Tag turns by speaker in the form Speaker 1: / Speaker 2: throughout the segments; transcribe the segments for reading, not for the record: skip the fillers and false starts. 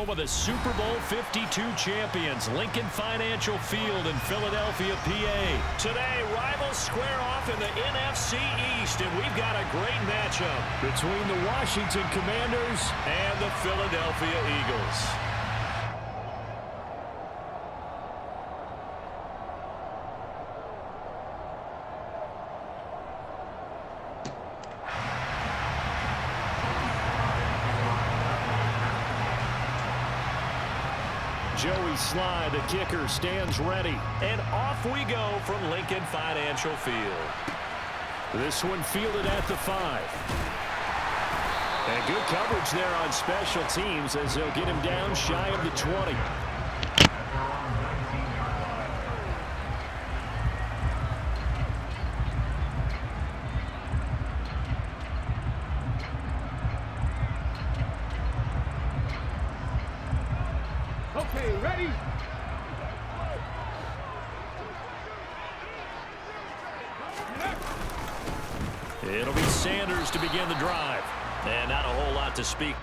Speaker 1: home of the Super Bowl 52 champions, Lincoln Financial Field in Philadelphia, PA. Today, rivals square off in the NFC East, and we've got a great matchup between the Washington Commanders and the Philadelphia Eagles. Joey Sly, the kicker, stands ready. And off we go from Lincoln Financial Field. This one fielded at the 5. And good coverage there on special teams as they'll get him down shy of the 20.
Speaker 2: Okay, ready?
Speaker 1: It'll be Sanders to begin the drive. And not a whole lot to speak.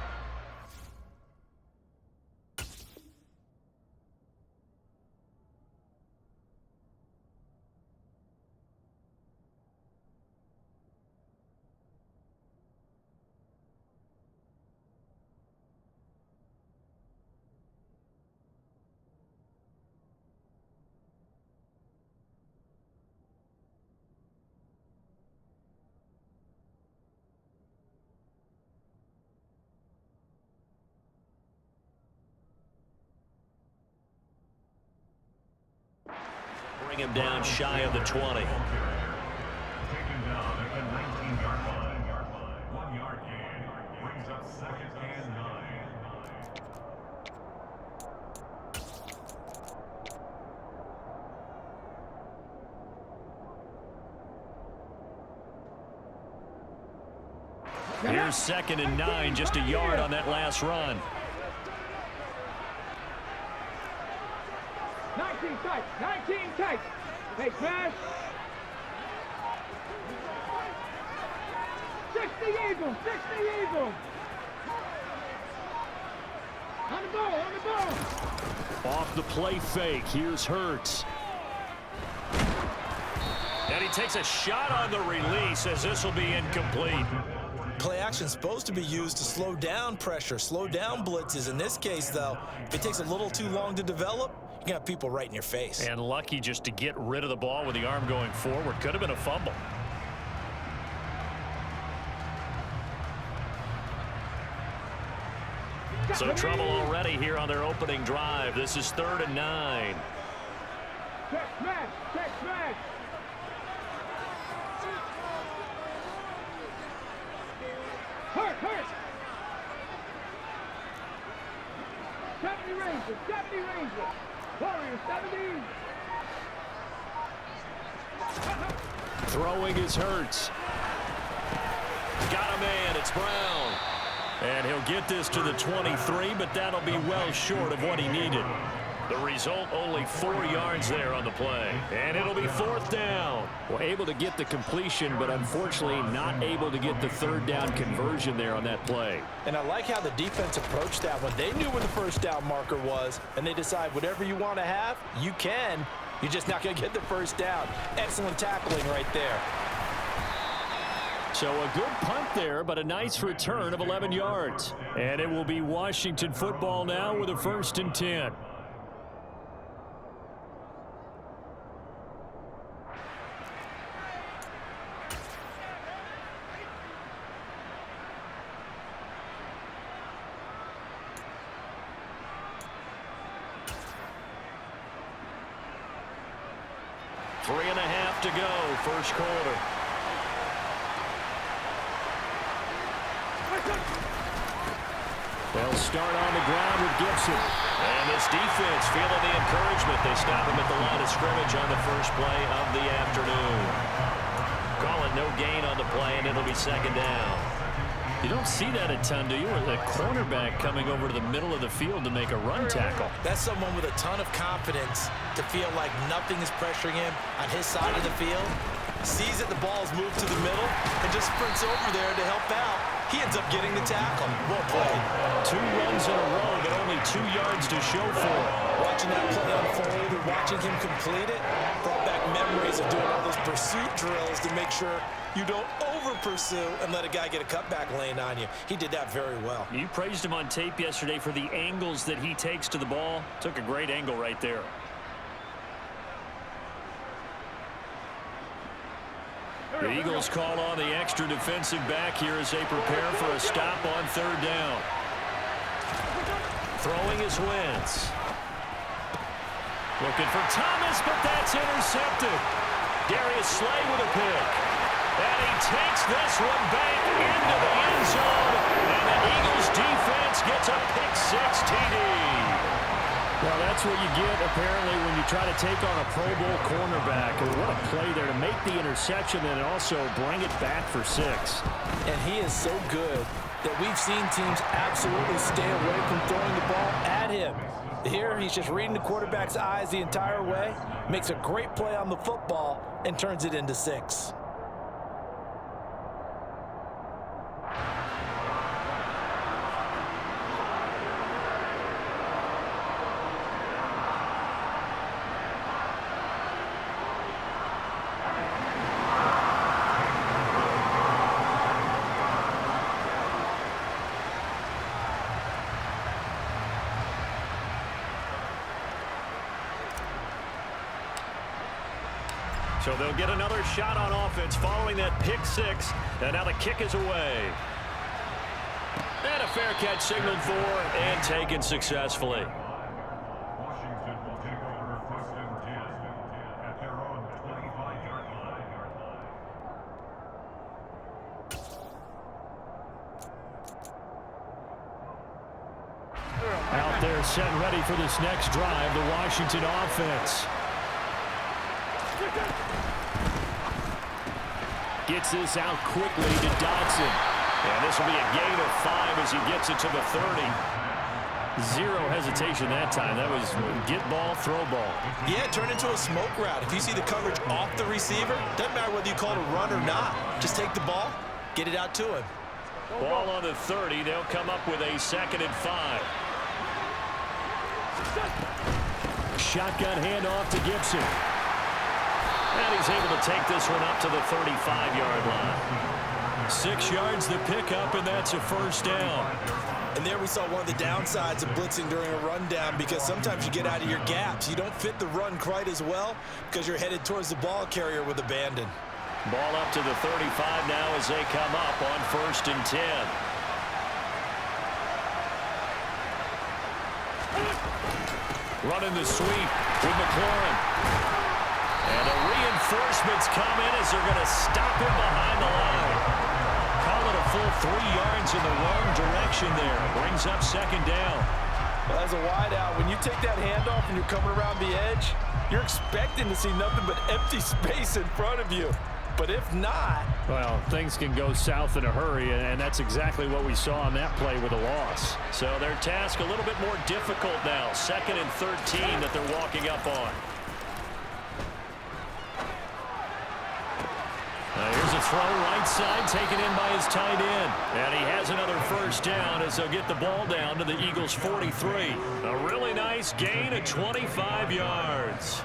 Speaker 1: Bring him down shy of the 20.
Speaker 3: Taken down at the 19-yard line. 1-yard gain. Brings up 2nd and 9.
Speaker 1: Here's 2nd and 9, just a yard on that last run.
Speaker 2: 19 tight, 19 tight. Hey, smash. 60 Eagles, 60 Eagles. On the ball, on the ball.
Speaker 1: Off the play fake, here's Hurts. And he takes a shot on the release as this will be incomplete.
Speaker 4: Play action is supposed to be used to slow down pressure, slow down blitzes. In this case, though, if it takes a little too long to develop, you're going to have people right in your face.
Speaker 1: And lucky just to get rid of the ball with the arm going forward. Could have been a fumble. So trouble already here on their opening drive. This is 3rd and 9.
Speaker 2: Check smash, check smash. Hurt. 70 Rangers, 70 Rangers. Warriors, 70.
Speaker 1: Throwing is Hurts. Got a man, it's Brown. And he'll get this to the 23, but that'll be well short of what he needed. The result, only 4 yards there on the play. And it'll be 4th down. Well, able to get the completion, but unfortunately not able to get the 3rd down conversion there on that play.
Speaker 4: And I like how the defense approached that one. They knew where the 1st down marker was, and they decide whatever you want to have, you can. You're just not going to get the 1st down. Excellent tackling right there.
Speaker 1: So a good punt there, but a nice return of 11 yards. And it will be Washington football now with a 1st and 10. Three and a half to go, first quarter. They'll start on the ground with Gibson. And this defense feeling the encouragement. They stop him at the line of scrimmage on the first play of the afternoon. Call it no gain on the play, and it'll be 2nd down. You don't see that a ton, do you? Or the cornerback coming over to the middle of the field to make a run tackle.
Speaker 4: That's someone with a ton of confidence to feel like nothing is pressuring him on his side of the field. sees that the ball's moved to the middle, and just sprints over there to help out. He ends up getting the tackle. Well played.
Speaker 1: 2 runs in a row, but only 2 yards to show for it.
Speaker 4: Watching that play unfold and watching him complete it brought back memories of doing all those pursuit drills to make sure you don't over-pursue and let a guy get a cutback lane on you. He did that very well.
Speaker 1: You praised him on tape yesterday for the angles that he takes to the ball. Took a great angle right there. The Eagles call on the extra defensive back here as they prepare for a stop on 3rd down. Throwing is Wentz. Looking for Thomas, but that's intercepted. Darius Slay with a pick. And he takes this one back into the end zone. And the Eagles defense gets a pick-6 TD. Well, that's what you get, apparently, when you try to take on a Pro Bowl cornerback. And what a play there to make the interception and also bring it back for 6.
Speaker 4: And he is so good that we've seen teams absolutely stay away from throwing the ball at him. Here, he's just reading the quarterback's eyes the entire way, makes a great play on the football, and turns it into 6.
Speaker 1: So they'll get another shot on offense following that pick-6. And now the kick is away. And a fair catch signaled for and taken successfully.
Speaker 3: Washington will take over 1st and 10 at their own 25-yard line.
Speaker 1: Out there set and ready for this next drive, the Washington offense. Gets this out quickly to Dodson. And this will be a gain of 5 as he gets it to the 30. Zero hesitation that time. That was get ball, throw ball.
Speaker 4: Yeah, turn into a smoke route. If you see the coverage off the receiver, doesn't matter whether you call it a run or not. Just take the ball, get it out to him.
Speaker 1: Ball on the 30. They'll come up with a 2nd and 5. Shotgun handoff to Gibson. And he's able to take this one up to the 35-yard line. 6 yards the pickup, and that's a 1st down.
Speaker 4: And there we saw one of the downsides of blitzing during a rundown, because sometimes you get out of your gaps. You don't fit the run quite as well because you're headed towards the ball carrier with abandon.
Speaker 1: Ball up to the 35 now as they come up on 1st and 10. Running the sweep with McLaurin. And the reinforcements come in as they're going to stop him behind the line. Call it a full 3 yards in the wrong direction there. Brings up 2nd down.
Speaker 4: Well, as a wideout, when you take that handoff and you're coming around the edge, you're expecting to see nothing but empty space in front of you. But if not...
Speaker 1: Well, things can go south in a hurry, and that's exactly what we saw on that play with a loss. So their task a little bit more difficult now. 2nd and 13 that they're walking up on. Here's a throw right side taken in by his tight end. And he has another 1st down as they'll get the ball down to the Eagles' 43. A really nice gain of 25 yards.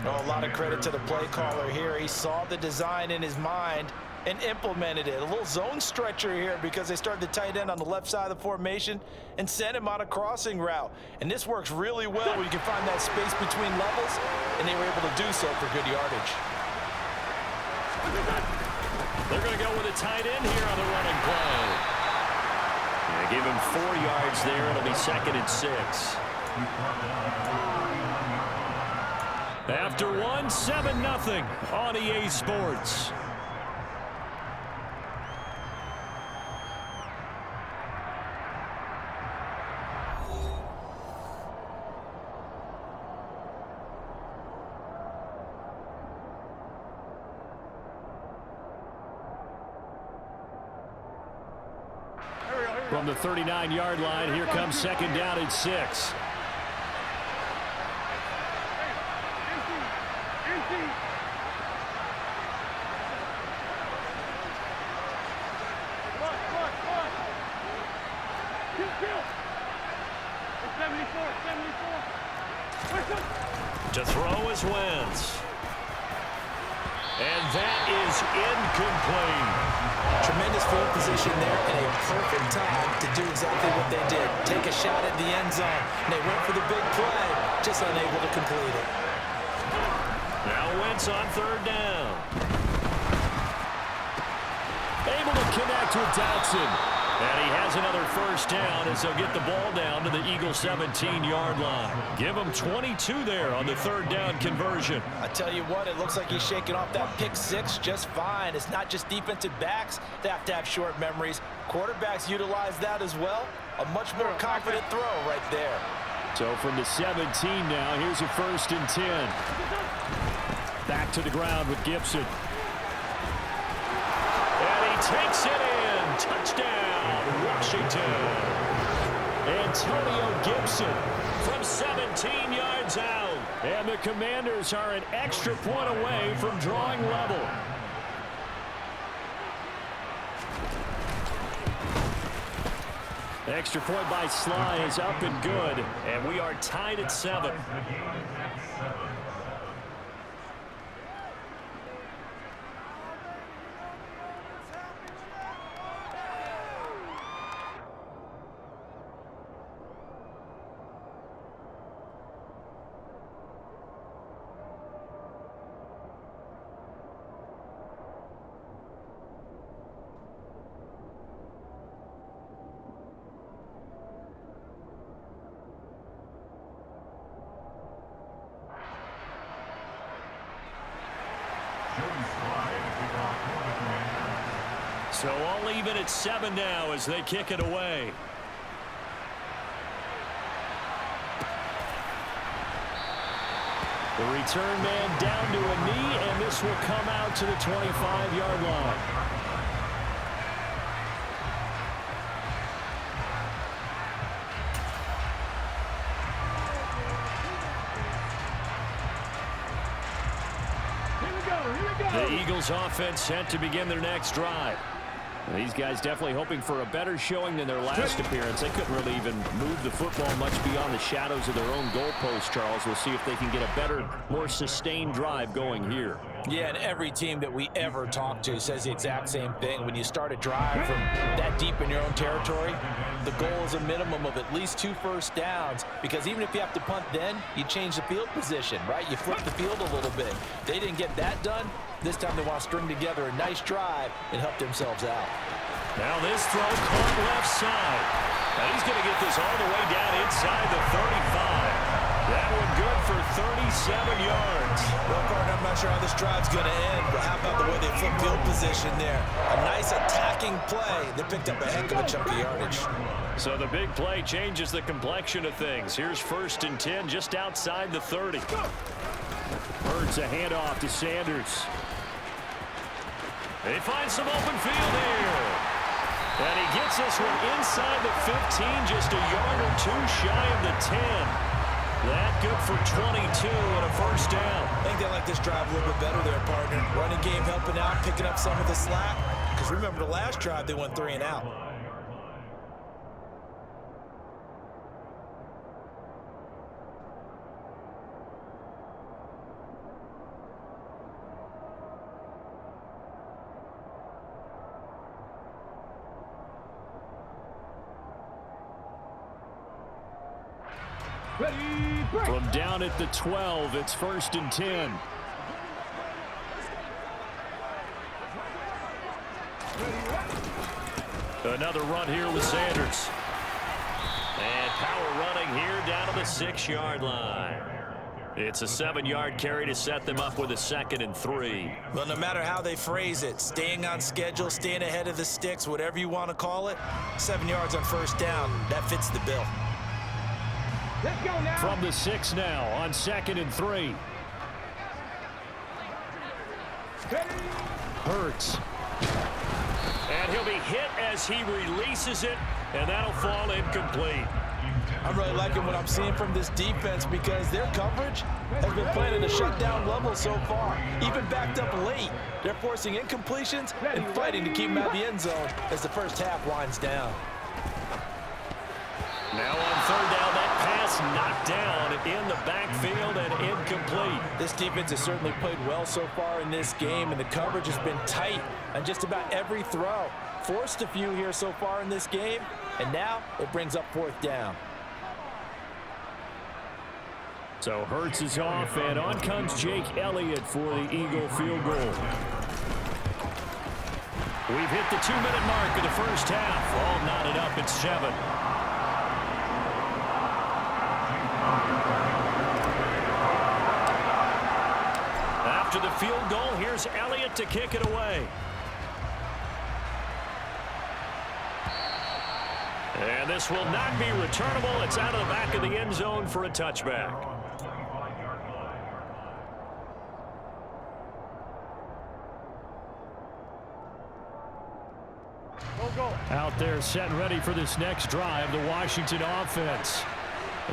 Speaker 4: Oh, a lot of credit to the play caller here. He saw the design in his mind and implemented it. A little zone stretcher here because they started the tight end on the left side of the formation and sent him on a crossing route. And this works really well when you can find that space between levels, and they were able to do so for good yardage.
Speaker 1: They're going to go with a tight end here on the running play. They give him 4 yards there. It'll be 2nd and 6. After 1, 7-0 on EA Sports. From the 39-yard line, here comes 2nd down and 6.
Speaker 2: Kill. It's 74, 74.
Speaker 1: To throw is Wentz. And that is incomplete.
Speaker 4: Tremendous field position there and a perfect time to do exactly what they did. Take a shot at the end zone. And they went for the big play, just unable to complete it.
Speaker 1: Now Wentz on third down. Able to connect with Dotson. And he has another first down as they'll get the ball down to the Eagles' 17-yard line. Give him 22 there on the third down conversion.
Speaker 4: I tell you what, it looks like he's shaking off that pick six just fine. It's not just defensive backs that have to have short memories. Quarterbacks utilize that as well. A much more confident throw right there.
Speaker 1: So from the 17 now, here's a 1st and 10. Back to the ground with Gibson. And he takes it in. Touchdown, Washington. Antonio Gibson from 17 yards out. And the Commanders are an extra point away from drawing level. The extra point by Sly is up and good. And we are tied at 7. So all even at 7 now as they kick it away. The return man down to a knee, and this will come out to the 25-yard line.
Speaker 2: Here we go.
Speaker 1: The Eagles offense set to begin their next drive. These guys definitely hoping for a better showing than their last appearance. They couldn't really even move the football much beyond the shadows of their own goalpost, Charles. We'll see if they can get a better, more sustained drive going here.
Speaker 4: Yeah, and every team that we ever talk to says the exact same thing. When you start a drive from that deep in your own territory, the goal is a minimum of at least 2 first downs, because even if you have to punt then, you change the field position, right? You flip the field a little bit. They didn't get that done. This time they want to string together a nice drive and help themselves out.
Speaker 1: Now this throw caught left side. Now he's going to get this all the way down inside the 35. That one good for 37 yards.
Speaker 4: Well, partner, I'm not sure how this drive's going to end, but how about the way they flip field position there? A nice attacking play. They picked up a heck of a chunk of yardage.
Speaker 1: So the big play changes the complexion of things. Here's 1st and 10 just outside the 30. Hurts a handoff to Sanders. They find some open field here. And he gets this one inside the 15, just a yard or 2 shy of the 10. That good for 22 and a first down.
Speaker 4: I think they like this drive a little bit better there, partner. Running game helping out, picking up some of the slack. Because remember the last drive, they went 3 and out.
Speaker 2: Ready, break.
Speaker 1: From down at the 12, it's 1st and 10. Another run here with Sanders. And power running here down to the 6-yard line. It's a 7-yard carry to set them up with a 2nd and 3.
Speaker 4: Well, no matter how they phrase it, staying on schedule, staying ahead of the sticks, whatever you want to call it, 7 yards on first down, that fits the bill.
Speaker 2: Let's go now.
Speaker 1: From the 6 now on 2nd and 3. Hurts. And he'll be hit as he releases it, and that'll fall incomplete.
Speaker 4: I'm really liking what I'm seeing from this defense because their coverage has been playing at a shutdown level so far. Even backed up late, they're forcing incompletions and fighting to keep them out of the end zone as the first half winds down.
Speaker 1: backfield and incomplete.
Speaker 4: This defense has certainly played well so far in this game, and the coverage has been tight on just about every throw. Forced a few here so far in this game, and now it brings up 4th down.
Speaker 1: So Hurts is off, and on comes Jake Elliott for the Eagle field goal. We've hit the 2-minute mark of the first half. All knotted up at 7. After the field goal, here's Elliott to kick it away. And this will not be returnable. It's out of the back of the end zone for a touchback. Out there set and ready for this next drive, the Washington offense.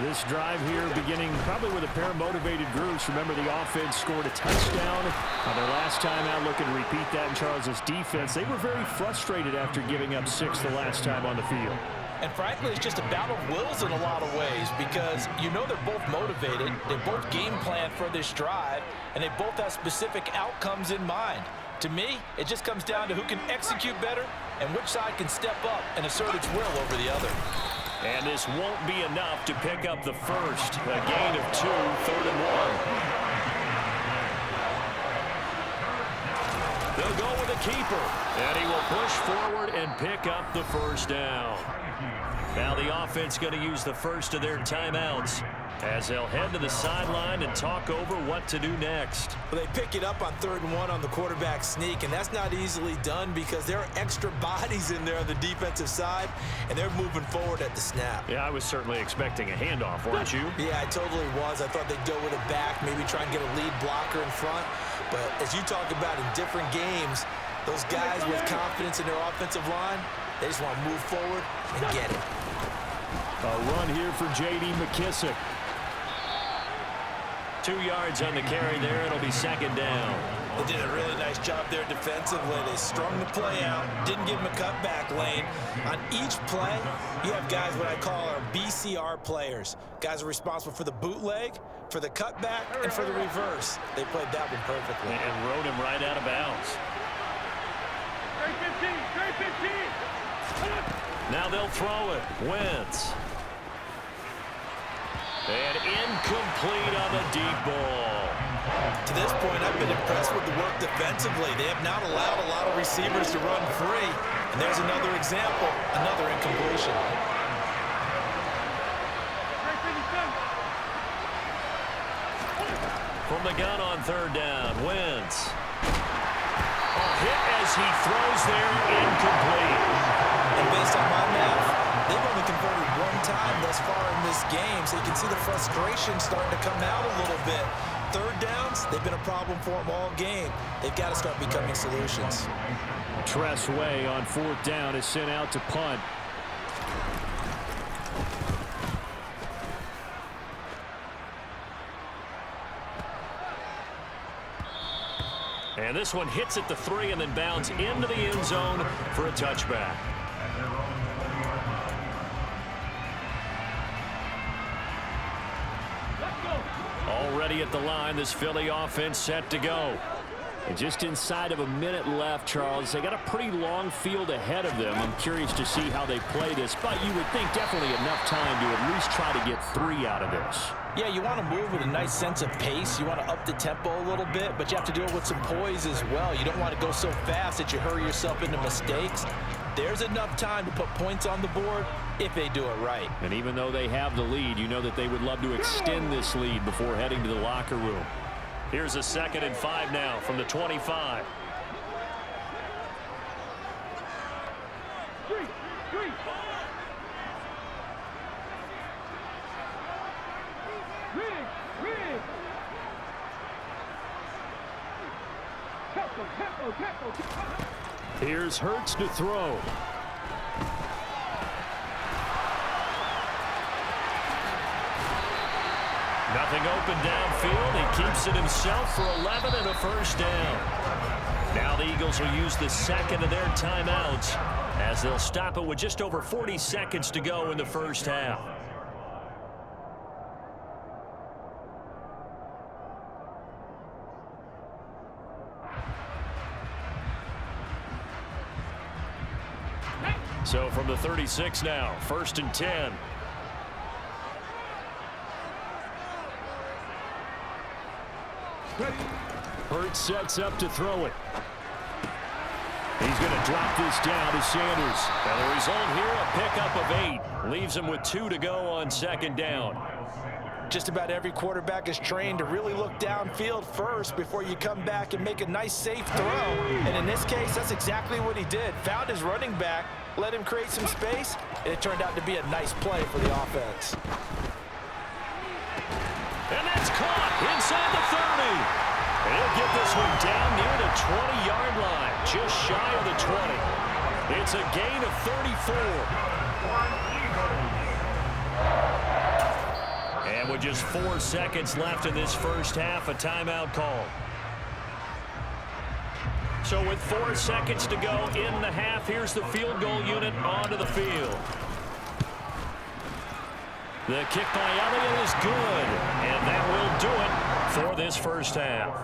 Speaker 1: This drive here beginning probably with a pair of motivated groups. Remember, the offense scored a touchdown on their last time out. Looking to repeat that in Charles's defense. They were very frustrated after giving up 6 the last time on the field.
Speaker 4: And frankly, it's just a battle of wills in a lot of ways because you know they're both motivated, they both game plan for this drive, and they both have specific outcomes in mind. To me, it just comes down to who can execute better and which side can step up and assert its will over the other.
Speaker 1: And this won't be enough to pick up the first. A gain of 2, 3rd and 1. They'll go with a keeper, and he will push forward and pick up the first down. Now the offense going to use the first of their timeouts as they'll head to the sideline and talk over what to do next.
Speaker 4: Well, they pick it up on 3rd and 1 on the quarterback sneak, and that's not easily done because there are extra bodies in there on the defensive side, and they're moving forward at the snap.
Speaker 1: Yeah, I was certainly expecting a handoff, weren't you?
Speaker 4: Yeah, I totally was. I thought they'd go with it back, maybe try and get a lead blocker in front. But as you talk about in different games, those guys with confidence in their offensive line, they just want to move forward and get it.
Speaker 1: A run here for J.D. McKissick. 2 yards on the carry there. It'll be 2nd down.
Speaker 4: They did a really nice job there defensively. They strung the play out, didn't give him a cutback lane. On each play, you have guys what I call our BCR players. Guys are responsible for the bootleg, for the cutback, and for the reverse. They played that one perfectly.
Speaker 1: And rode him right out of bounds.
Speaker 2: Straight 15.
Speaker 1: Now they'll throw it. Wentz. And incomplete on the deep ball.
Speaker 4: To this point, I've been impressed with the work defensively. They have not allowed a lot of receivers to run free. And there's another example, another incompletion.
Speaker 1: From the gun on 3rd down, Wentz. A hit as he throws there, incomplete.
Speaker 4: And based on my math, they've only converted 1 time thus far in this game, so you can see the frustration starting to come out a little bit. 3rd downs, they've been a problem for them all game. They've got to start becoming solutions.
Speaker 1: Tress Way on 4th down is sent out to punt. And this one hits at the 3 and then bounds into the end zone for a touchback. Already at the line, this Philly offense set to go. And just inside of a minute left, Charles. They got a pretty long field ahead of them. I'm curious to see how they play this, but you would think definitely enough time to at least try to get 3 out of this.
Speaker 4: Yeah, you want to move with a nice sense of pace. You want to up the tempo a little bit, but you have to deal with some poise as well. You don't want to go so fast that you hurry yourself into mistakes. There's enough time to put points on the board if they do it right.
Speaker 1: And even though they have the lead, you know that they would love to extend this lead before heading to the locker room. Here's a 2nd and 5 now from the 25. Here's Hurts to throw. Nothing open downfield. He keeps it himself for 11 and a 1st down. Now the Eagles will use the 2nd of their timeouts as they'll stop it with just over 40 seconds to go in the first half. from the 36 now. 1st and 10. Hurts sets up to throw it. He's going to drop this down to Sanders. And the result here, a pickup of 8. Leaves him with 2 to go on 2nd down.
Speaker 4: Just about every quarterback is trained to really look downfield first before you come back and make a nice, safe throw. And in this case, that's exactly what he did. Found his running back, let him create some space, and it turned out to be a nice play for the offense.
Speaker 1: And that's caught inside the 30. And he'll get this one down near the 20-yard line, just shy of the 20. It's a gain of 34. And with just 4 seconds left in this first half, a timeout call. So with 4 seconds to go in the half, here's the field goal unit onto the field. The kick by Elliott is good, and that will do it for this first half.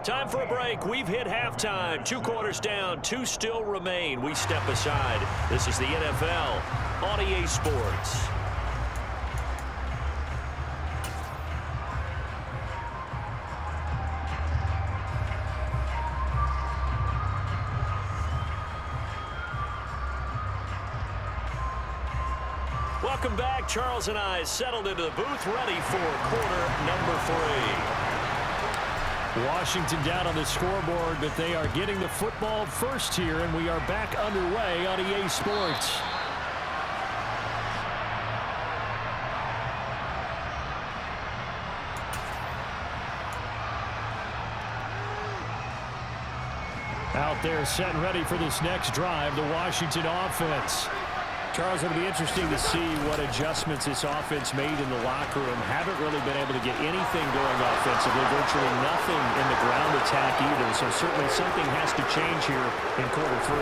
Speaker 1: Time for a break. We've hit halftime. 2 quarters down, 2 still remain. We step aside. This is the NFL on EA Sports. Welcome back. Charles and I settled into the booth, ready for quarter number 3. Washington down on the scoreboard, but they are getting the football first here, and we are back underway on EA Sports. Out there set and ready for this next drive, the Washington offense. Charles, it'll be interesting to see what adjustments this offense made in the locker room. Haven't really been able to get anything going offensively, virtually nothing in the ground attack either. So certainly something has to change here in quarter 3.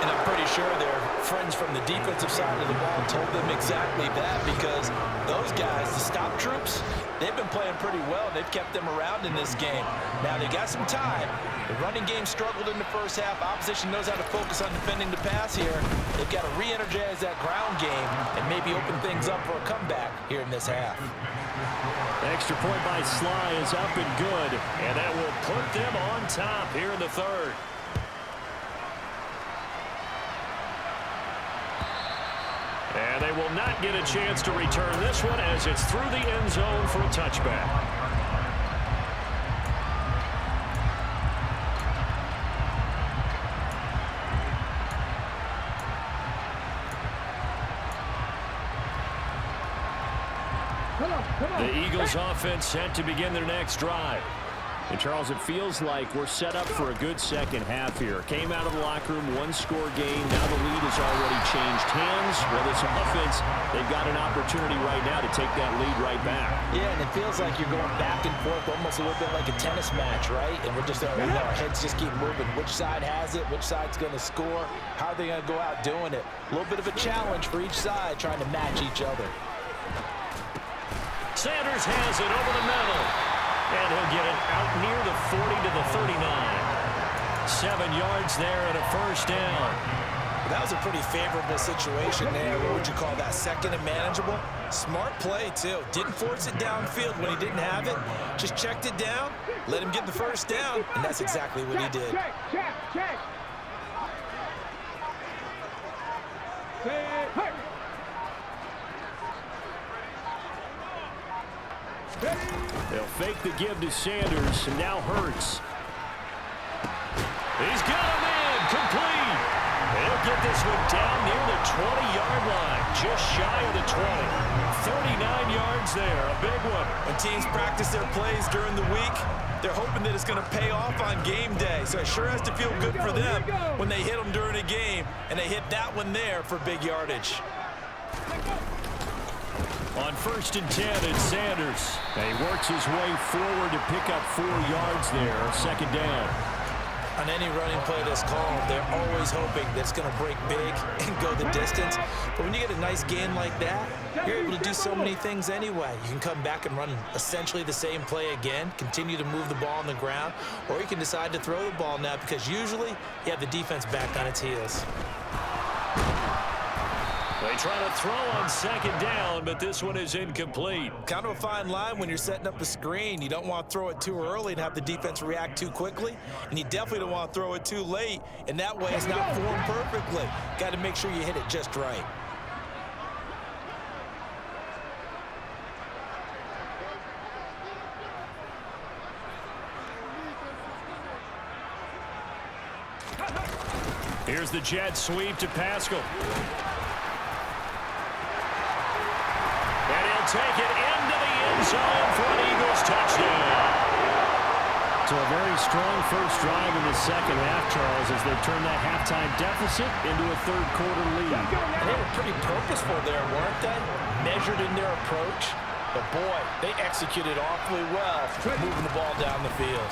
Speaker 4: And I'm pretty sure their friends from the defensive side of the ball told them exactly that, because those guys, the stop troops, they've been playing pretty well. They've kept them around in this game. Now they got some time. The running game struggled in the first half. Opposition knows how to focus on defending the pass here. They've got to re-energize that ground game and maybe open things up for a comeback here in this half.
Speaker 1: Extra point by Sly is up and good, and that will put them on top here in the 3rd. And they will not get a chance to return this one as it's through the end zone for a touchback. The Eagles offense set to begin their next drive. And Charles, it feels like we're set up for a good second half here. Came out of the locker room, 1-score game. Now the lead has already changed hands. Well, this offense, they've got an opportunity right now to take that lead right back. Yeah, and it feels like you're going back and forth, almost a little bit like a tennis match, right? And we're just, our heads just keep moving. Which side has it? Which side's going to score? How are they going to go out doing it? A little bit of a challenge for each side, trying to match each other. Sanders has it over the middle. And he'll get it out near the 40 to the 39. 7 yards there and a first down. That was a pretty favorable situation there. What would you call that? 2nd and manageable? Smart play, too. Didn't force it downfield when he didn't have it. Just checked it down, let him get the first down, and that's exactly what he did.
Speaker 2: Check.
Speaker 1: They'll fake the give to Sanders, and now Hurts. He's got him in, complete. He'll get this one down near the 20-yard line, just shy of the 20. 39 yards there, a big one.
Speaker 4: When teams practice their plays during the week, they're hoping that it's going to pay off on game day. So it sure has to feel good for them when they hit them during a game, and they hit that one there for big yardage.
Speaker 1: On 1st and 10, it's Sanders. And he works his way forward to pick up 4 yards there, 2nd down.
Speaker 4: On any running play that's called, they're always hoping that it's going to break big and go the distance. But when you get a nice gain like that, you're able to do so many things anyway. You can come back and run essentially the same play again, continue to move the ball on the ground, or you can decide to throw the ball now because usually you have the defense back on its heels.
Speaker 1: They try to throw on second down, but this one is incomplete.
Speaker 4: Kind of a fine line when you're setting up a screen. You don't want to throw it too early and have the defense react too quickly, and you definitely don't want to throw it too late, and that way it's not formed perfectly. Got to make sure you hit it just right.
Speaker 1: Here's the jet sweep to Pascal. And he'll take it into the end zone for an Eagles touchdown.
Speaker 5: So a very strong first drive in the second half, Charles, as they turn that halftime deficit into a third-quarter lead.
Speaker 4: And they were pretty purposeful there, weren't they? Measured in their approach. But, boy, they executed awfully well, moving the ball down the field.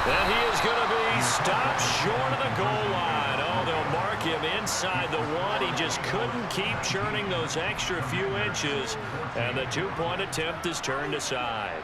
Speaker 1: And he is going to be stopped short of the goal line. Oh, they'll mark him inside the one. He just couldn't keep churning those extra few inches. And the two-point attempt is turned aside.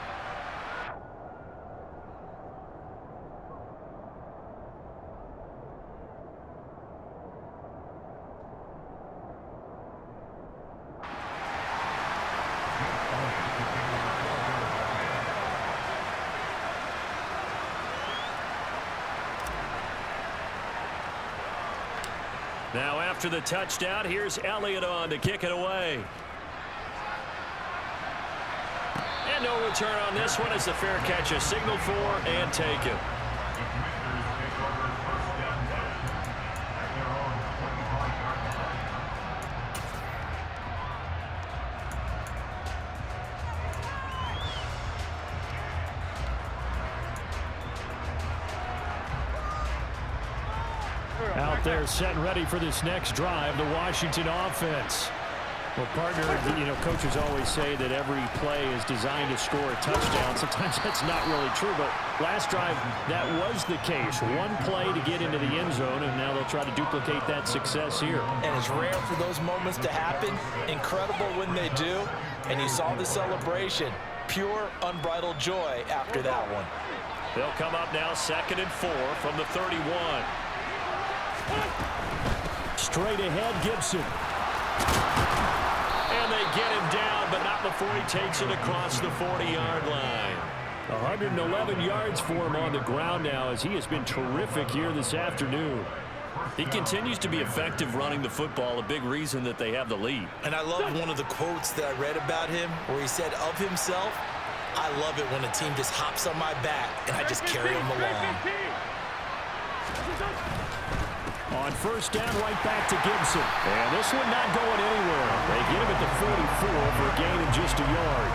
Speaker 1: Now after the touchdown, here's Elliott on to kick it away. And no return on this one as the fair catch is signaled for and taken.
Speaker 5: Out there set and ready for this next drive, the Washington offense. Well, partner, coaches always say that every play is designed to score a touchdown. Sometimes that's not really true, but last drive, that was the case. One play to get into the end zone, and now they'll try to duplicate that success here.
Speaker 4: And it's rare for those moments to happen. Incredible when they do. And you saw the celebration. Pure, unbridled joy after that one.
Speaker 1: They'll come up now 2nd and 4 from the 31.
Speaker 5: Straight ahead, Gibson.
Speaker 1: And they get him down, but not before he takes it across the 40-yard line.
Speaker 5: 111 yards for him on the ground now as he has been terrific here this afternoon.
Speaker 1: He continues to be effective running the football, a big reason that they have the lead.
Speaker 4: And I love one of the quotes that I read about him where he said of himself, "I love it when a team just hops on my back and I just carry them along."
Speaker 5: On first down, right back to Gibson. And this one not going anywhere. They get him at the 44 for a gain of just a yard.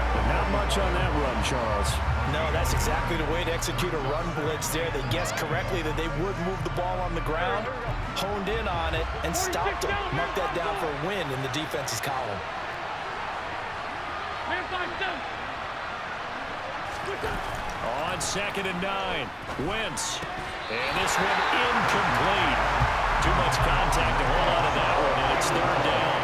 Speaker 5: But not much on that run, Charles.
Speaker 4: No, that's exactly the way to execute a run blitz there. They guessed correctly that they would move the ball on the ground, honed in on it, and stopped them. Marked that down for a win in the defense's column.
Speaker 1: On 2nd and 9, Wentz. And this one incomplete. Too much contact to hold on to that one, and it's 3rd down.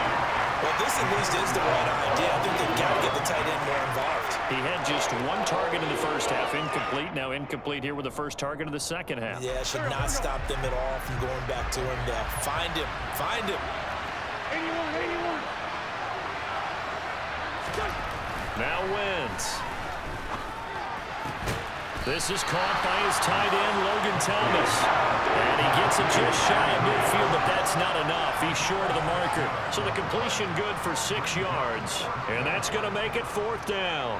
Speaker 4: Well, this at least is the right idea. I think they've got to get the tight end more involved.
Speaker 1: He had just one target in the first half, incomplete. Now incomplete here with the first target of the second half.
Speaker 4: Yeah, should not stop them at all from going back to him to find him. Find him.
Speaker 2: 81.
Speaker 1: Now Wentz. This is caught by his tight end, Logan Thomas. And he gets it just shy of midfield, but that's not enough. He's short of the marker. So the completion good for 6 yards. And that's going to make it 4th down.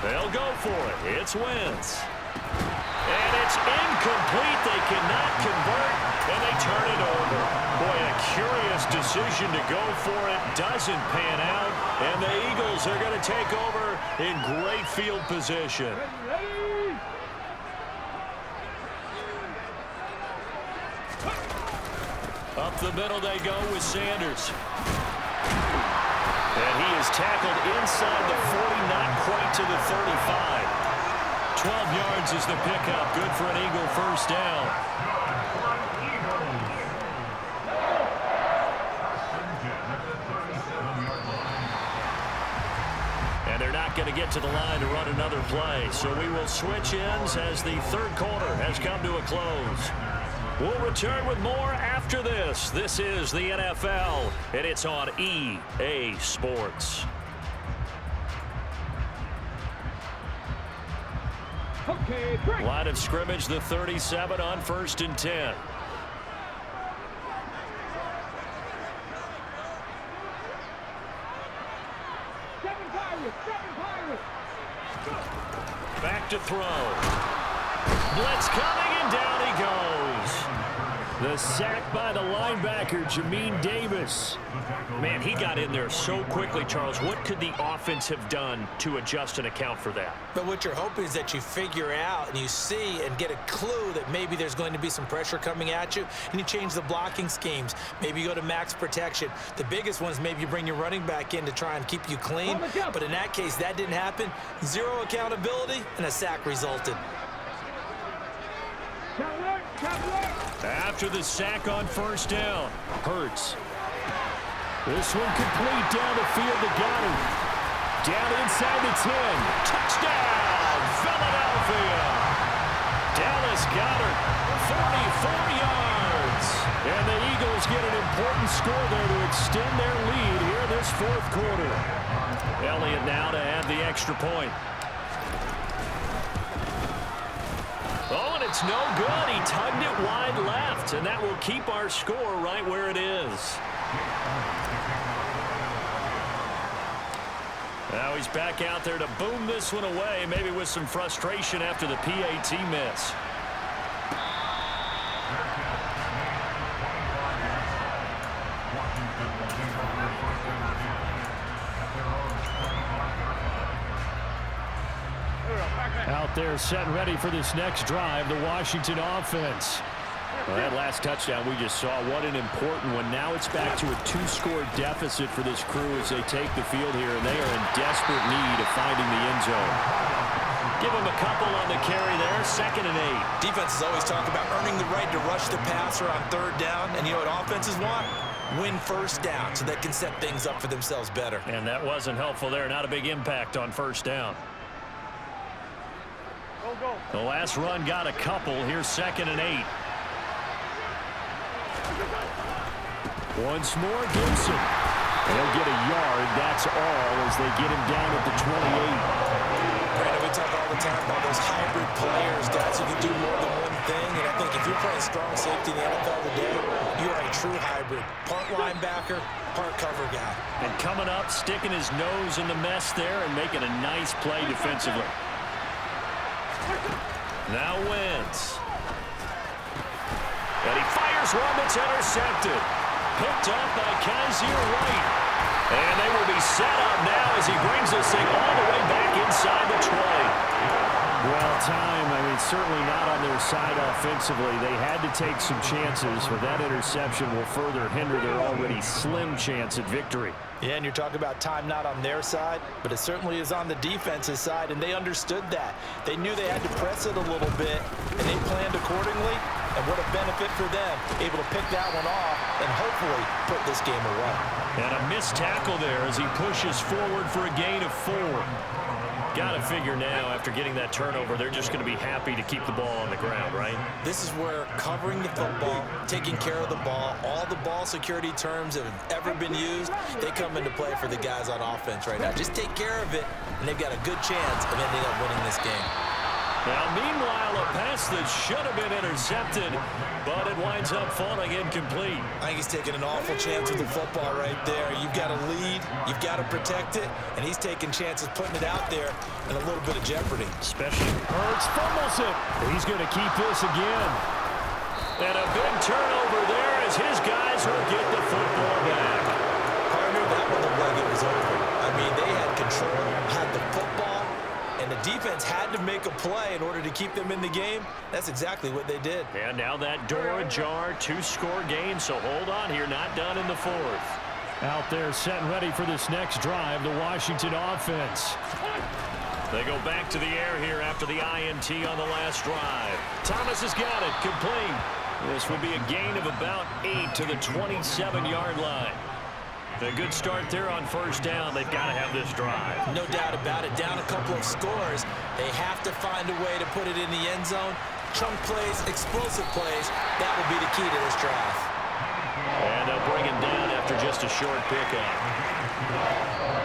Speaker 1: They'll go for it. It's Wentz. And it's incomplete. They cannot convert, and they turn it over. Boy, a curious decision to go for it. Doesn't pan out, and the Eagles are going to take over in great field position. Up the middle they go with Sanders. And he is tackled inside the 40, not quite to the 35. 12 yards is the pickup. Good for an Eagle first down. not going to get to the line to run another play. So we will switch ends as the third quarter has come to a close. We'll return with more after this. This is the NFL, and it's on EA Sports.
Speaker 2: Okay, break.
Speaker 1: Line of scrimmage, the 37 on 1st and 10. Back to throw. Blitz coming, and down he goes. The sack by the linebacker, Jamin Davis. Man, he got in there so quickly, Charles. What could the offense have done to adjust and account for that?
Speaker 4: But what you're hoping is that you figure out and you see and get a clue that maybe there's going to be some pressure coming at you, and you change the blocking schemes. Maybe you go to max protection. The biggest one is maybe you bring your running back in to try and keep you clean. But in that case, that didn't happen. Zero accountability, and a sack resulted.
Speaker 1: After the sack on 1st down, Hurts. This one complete down the field to Goddard. Down inside the 10. Touchdown, Philadelphia. Dallas Goddard, 44 yards. And the Eagles get an important score there to extend their lead here in this 4th quarter. Elliott now to add the extra point. Oh, and it's no good. He tugged it wide left, and that will keep our score right where it is. Now he's back out there to boom this one away, maybe with some frustration after the PAT miss.
Speaker 5: Out there set and ready for this next drive, the Washington offense. Well, that last touchdown we just saw, what an important one. Now it's back to a 2-score deficit for this crew as they take the field here, and they are in desperate need of finding the end zone.
Speaker 1: Give him a couple on the carry there, 2nd and 8.
Speaker 4: Defenses always talk about earning the right to rush the passer on 3rd down, and you know what offenses want? Win 1st down so they can set things up for themselves better.
Speaker 1: And that wasn't helpful there. Not a big impact on 1st down. The last run got a couple. Here's 2nd and 8.
Speaker 5: Once more, Gibson. They'll get a yard, that's all, as they get him down at the 28.
Speaker 4: Brandon, we talk all the time about those hybrid players, guys who can do more than one thing. And I think if you're playing strong safety in the NFL today, you are a true hybrid. Part linebacker, part cover guy.
Speaker 1: And coming up, sticking his nose in the mess there and making a nice play defensively. Now Wentz. And he fires one that's intercepted. Picked up by Kaiser White. And they will be set up now as he brings this thing all the way back inside the 20.
Speaker 5: Well, time, I mean, certainly not on their side offensively. They had to take some chances, but that interception will further hinder their already slim chance at victory.
Speaker 4: Yeah, and you're talking about time not on their side, but it certainly is on the defense's side, and they understood that. They knew they had to press it a little bit, and they planned accordingly, and what a benefit for them, able to pick that one off and hopefully put this game away.
Speaker 1: And a missed tackle there as he pushes forward for a gain of 4. Got to figure now, after getting that turnover, they're just going to be happy to keep the ball on the ground, right?
Speaker 4: This is where covering the football, taking care of the ball, all the ball security terms that have ever been used, they come into play for the guys on offense right now. Just take care of it, and they've got a good chance of ending up winning this game.
Speaker 1: Now, meanwhile, a pass that should have been intercepted, but it winds up falling incomplete.
Speaker 4: I think he's taking an awful chance with the football right there. You've got to lead, you've got to protect it, and he's taking chances putting it out there in a little bit of jeopardy.
Speaker 1: Especially
Speaker 5: Hurts fumbles it. He's going to keep this again.
Speaker 1: And a big turnover there as his guys will get the football back.
Speaker 4: Partner, that one looked like it was over. I mean, they had control, had the football, and the defense had to make a play in order to keep them in the game. That's exactly what they did.
Speaker 1: And now that door ajar, 2-score game, so hold on here, not done in the 4th.
Speaker 5: Out there set and ready for this next drive, the Washington offense.
Speaker 1: They go back to the air here after the INT on the last drive. Thomas has got it, complete. This will be a gain of about 8 to the 27-yard line. A good start there on first down. They've got to have this drive.
Speaker 4: No doubt about it. Down a couple of scores. They have to find a way to put it in the end zone. Chunk plays, explosive plays. That will be the key to this drive.
Speaker 1: And they'll bring him down after just a short pickup.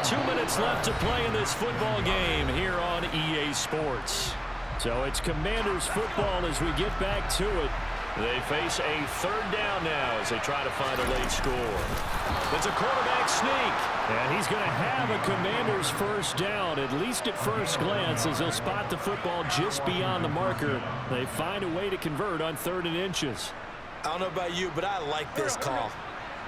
Speaker 1: 2 minutes left to play in this football game here on EA Sports. So it's Commanders football as we get back to it. They face a third down now as they try to find a late score. It's a quarterback sneak. And he's going to have a Commanders first down, at least at first glance, as he'll spot the football just beyond the marker. They find a way to convert on 3rd and inches.
Speaker 4: I don't know about you, but I like this call.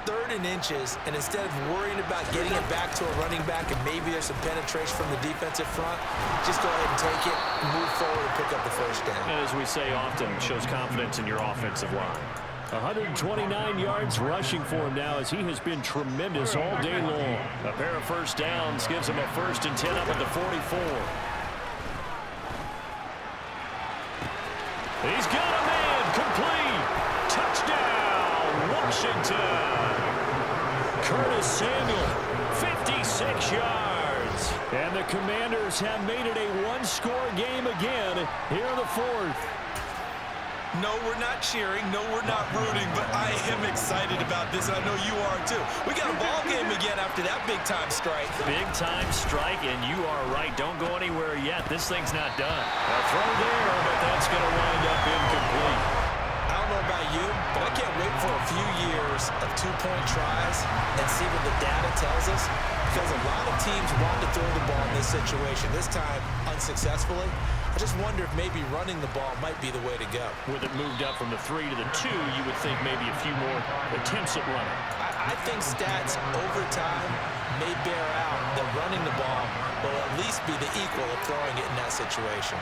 Speaker 4: 3rd and inches, and instead of worrying about getting it back to a running back and maybe there's some penetration from the defensive front, just go ahead and take it, move forward, and pick up the first down.
Speaker 1: And as we say often, shows confidence in your offensive line.
Speaker 5: 129 yards rushing for him now as he has been tremendous all day long.
Speaker 1: A pair of first downs gives him a 1st and 10 up at the 44. He's got a man complete. Touchdown, Washington. Curtis Samuel, 56 yards.
Speaker 5: And the Commanders have made it a one-score game again here in the 4th.
Speaker 4: No, we're not cheering. No, we're not rooting, but I am excited about this, and I know you are too. We got a ball game again after that big-time strike.
Speaker 1: Big-time strike, and you are right. Don't go anywhere yet. This thing's not done. A throw there, but that's going to wind up incomplete.
Speaker 4: I don't know about you, but I can't wait for a few years of two-point tries and see what the data tells us, because a lot of teams want to throw the ball in this situation, this time unsuccessfully. I just wonder if maybe running the ball might be the way to go.
Speaker 1: With it moved up from the 3 to the 2, you would think maybe a few more attempts at running.
Speaker 4: I think stats over time may bear out that running the ball will at least be the equal of throwing it in that situation.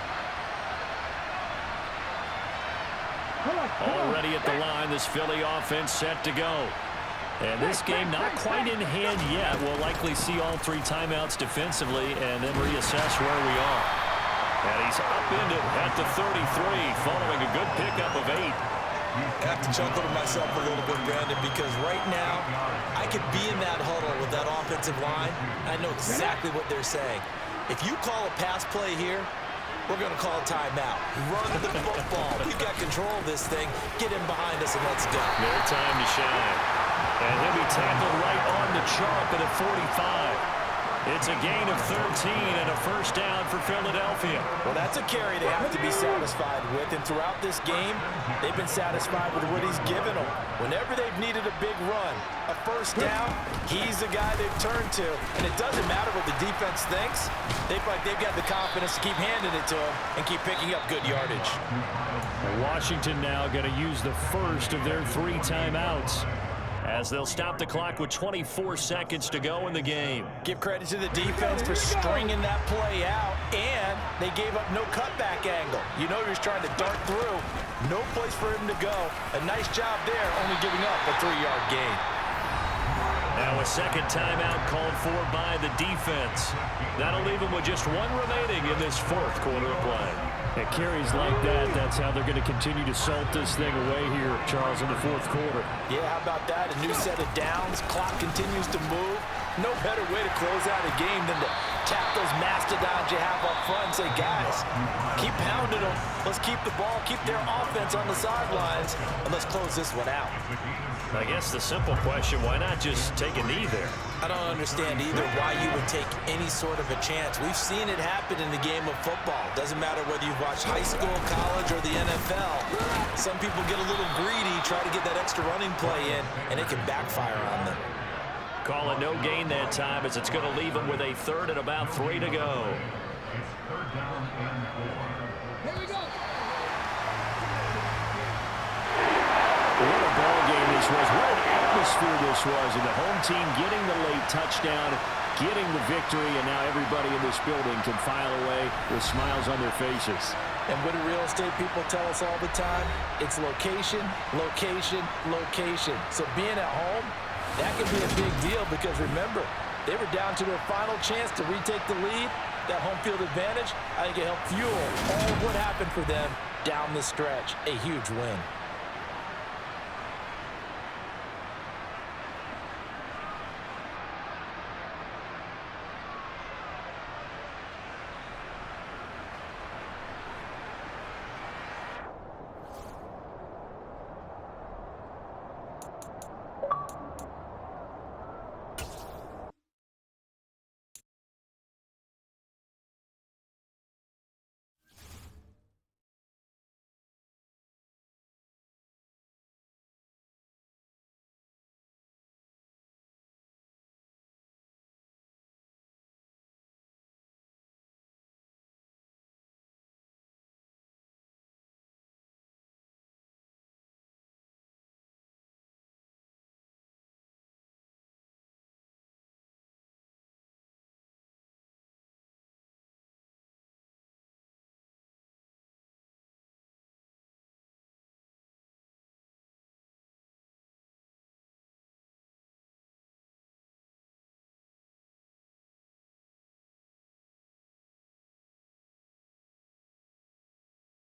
Speaker 1: Already at the line, this Philly offense set to go. And this game not quite in hand yet. We'll likely see all 3 timeouts defensively and then reassess where we are. And he's upended at the 33 following a good pickup of 8.
Speaker 4: I have to chuckle to myself a little bit, Brandon, because right now I could be in that huddle with that offensive line. I know exactly what they're saying. If you call a pass play here, we're going to call a timeout. Run the football. We've got control of this thing. Get in behind us and let's go.
Speaker 1: No time to shine. And he'll be tackled right on the chalk at a 45. It's a gain of 13 and a first down for Philadelphia.
Speaker 4: Well, that's a carry they have to be satisfied with. And throughout this game, they've been satisfied with what he's given them. Whenever they've needed a big run, a first down, he's the guy they've turned to. And it doesn't matter what the defense thinks. They feel like they've got the confidence to keep handing it to him and keep picking up good yardage.
Speaker 5: Washington now going to use the first of their 3 timeouts,
Speaker 1: as they'll stop the clock with 24 seconds to go in the game.
Speaker 4: Give credit to the defense for stringing that play out, and they gave up no cutback angle. You know he was trying to dart through. No place for him to go. A nice job there, only giving up a 3-yard gain.
Speaker 1: Now a second timeout called for by the defense. That'll leave them with just 1 remaining in this 4th quarter of play.
Speaker 5: At carries like that, that's how they're going to continue to salt this thing away here, Charles, in the 4th quarter.
Speaker 4: Yeah, how about that? A new set of downs. Clock continues to move. No better way to close out a game than to tap those mastodons you have up front and say, guys, keep pounding them. Let's keep the ball, keep their offense on the sidelines, and let's close this one out.
Speaker 1: I guess the simple question, why not just take a knee there?
Speaker 4: I don't understand either why you would take any sort of a chance. We've seen it happen in the game of football. Doesn't matter whether you've watched high school, college, or the NFL. Some people get a little greedy, try to get that extra running play in, and it can backfire on them.
Speaker 1: Call it no gain that time as it's going to leave them with a 3rd and about 3 to go.
Speaker 2: Here we go.
Speaker 5: What a ball game this was. What an atmosphere this was. And the home team getting the late touchdown, getting the victory, and now everybody in this building can file away with smiles on their faces.
Speaker 4: And what do real estate people tell us all the time? It's location, location, location. So being at home, that can be a big deal because remember, they were down to their final chance to retake the lead. That home field advantage, I think it helped fuel all of what happened for them down the stretch. A huge win.